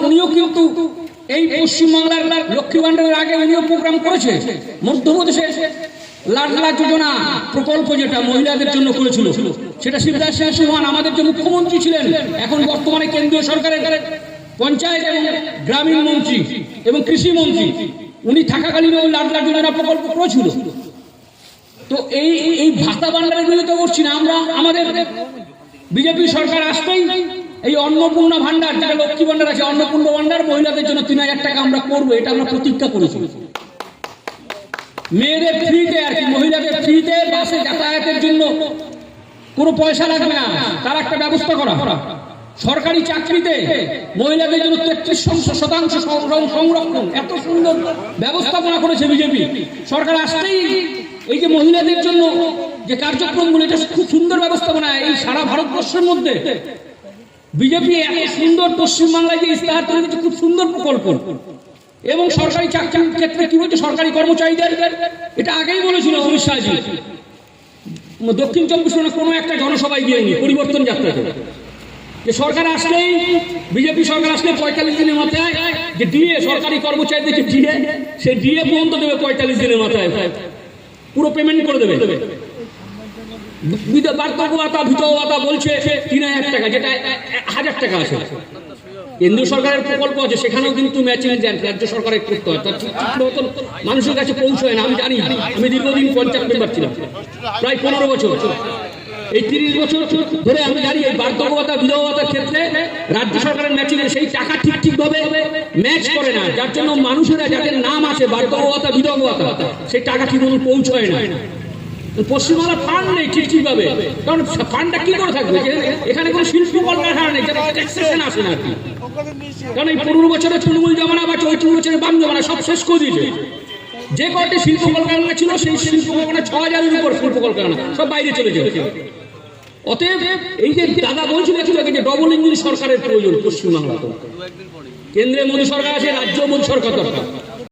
উনিও কিন্তু এই পশ্চিমবাংলার লক্ষ্মী ভান্ডারের আগে উনিও প্রোগ্রাম করেছে। মধ্যপ্রদেশে লাডলা যোজনা প্রকল্প যেটা মহিলাদের জন্য করেছিল, সেটা শিবরাজ সিং চৌহান আমাদের যে মুখ্যমন্ত্রী ছিলেন, এখন বর্তমানে কেন্দ্রীয় সরকারের পঞ্চায়েত এবং গ্রামীণ মন্ত্রী এবং কৃষি মন্ত্রী, উনি থাকাকালীন ওই লাডলা যোজনা প্রকল্প করেছিল। তো এই ভাতা ভান্ডারের বিরোধিতা করছি না আমরা। আমাদের বিজেপি সরকার আসতেই এই অন্নপূর্ণা ভান্ডার, যেটা লক্ষ্মী ভান্ডার আছে, অন্নপূর্ণা ভান্ডার মহিলাদের জন্য 3000 টাকা আমরা করবো, এটা আমরা প্রতিজ্ঞা করেছি। মেয়েদের ফ্রিতে আর কি, মহিলাদের ফ্রিতে বাসে যাতায়াতের জন্য কোনো পয়সা লাগবে না, তার একটা ব্যবস্থা করা। সরকারি চাকরিতে মহিলাদের জন্য 33% সংরক্ষণ, এত সুন্দর ব্যবস্থাপনা করেছে বিজেপি সরকার আসতেই। এই যে মহিলাদের জন্য যে কার্যক্রমগুলো, এটা খুব সুন্দর ব্যবস্থাপনা। এই সারা ভারতবর্ষের মধ্যে বিজেপি এত সুন্দর পশ্চিমবাংলায় যে ইস্তাহার তৈরি করেছে, খুব সুন্দর প্রকল্প। এবং সরকারি চাকরির ক্ষেত্রে কি বলছে, সরকারি কর্মচারীদের, এটা আগেই বলেছিল অমিত শাহজি, দক্ষিণ 24 পরগনা কোনো একটা জনসভায় গিয়েনি পরিবর্তন যাত্রাতে, যে সরকার আসলেই, বিজেপি সরকার আসলে 45 দিনের মাথায় যে ডিএ, সরকারি কর্মচারীদের যে ডিএ, সে ডিএ পর্যন্ত দেবে 45 দিনের মাথায়, পুরো পেমেন্ট করে দেবে। বার্ধক্য ভাতা, বিধবা ভাতা বলছে 3000 টাকা, যেটা 1000 টাকা আছে। কেন্দ্রীয় সরকারের প্রকল্প আছে, সেখানেও কিন্তু ম্যাচিং গ্র্যান্ট রাজ্য সরকারের করতে হয়, তার ঠিক মতন মানুষের কাছে পৌঁছয় না। আমি জানি, আমি দীর্ঘদিন পঞ্চায়েত মেম্বার ছিলাম, প্রায় 15 বছর। এই 30 বছর ধরে আমি জানি এই বার্ধক্য ভাতা, বিধবা ভাতার ক্ষেত্রে রাজ্য সরকারের ম্যাচিং সেই টাকা ঠিকভাবে ম্যাচ করে না, যার জন্য মানুষেরা যাদের নাম আছে বার্ধক্য ভাতা, বিধবা ভাতা, সেই টাকা ঠিক মতো পৌঁছয় না। পশ্চিমবাংলার ফান্ড নেই ঠিকভাবে, কারণ ফান্ডটা কি করে থাকবে? এখানে কোনো শিল্প কলকারখানা নেই, যারা ট্যাক্সেশন আসে না আর কি। কারণ এই 15 বছরের তৃণমূল জমানা বা 34 বছরের বাম জমানা সব শেষ করে দিয়েছে। যে কয়টি শিল্প কলকারখানা ছিল, সেই শিল্প কলকারখানা 6000-এর উপর শিল্প কলকারখানা সব বাইরে চলে যাবে। অতএব এই যে দাদা বলছিল যে ডবল ইঞ্জিন সরকারের প্রয়োজন পশ্চিমবাংলা, কেন্দ্রে মোদী সরকার আছে, রাজ্য মোদী সরকার দরকার।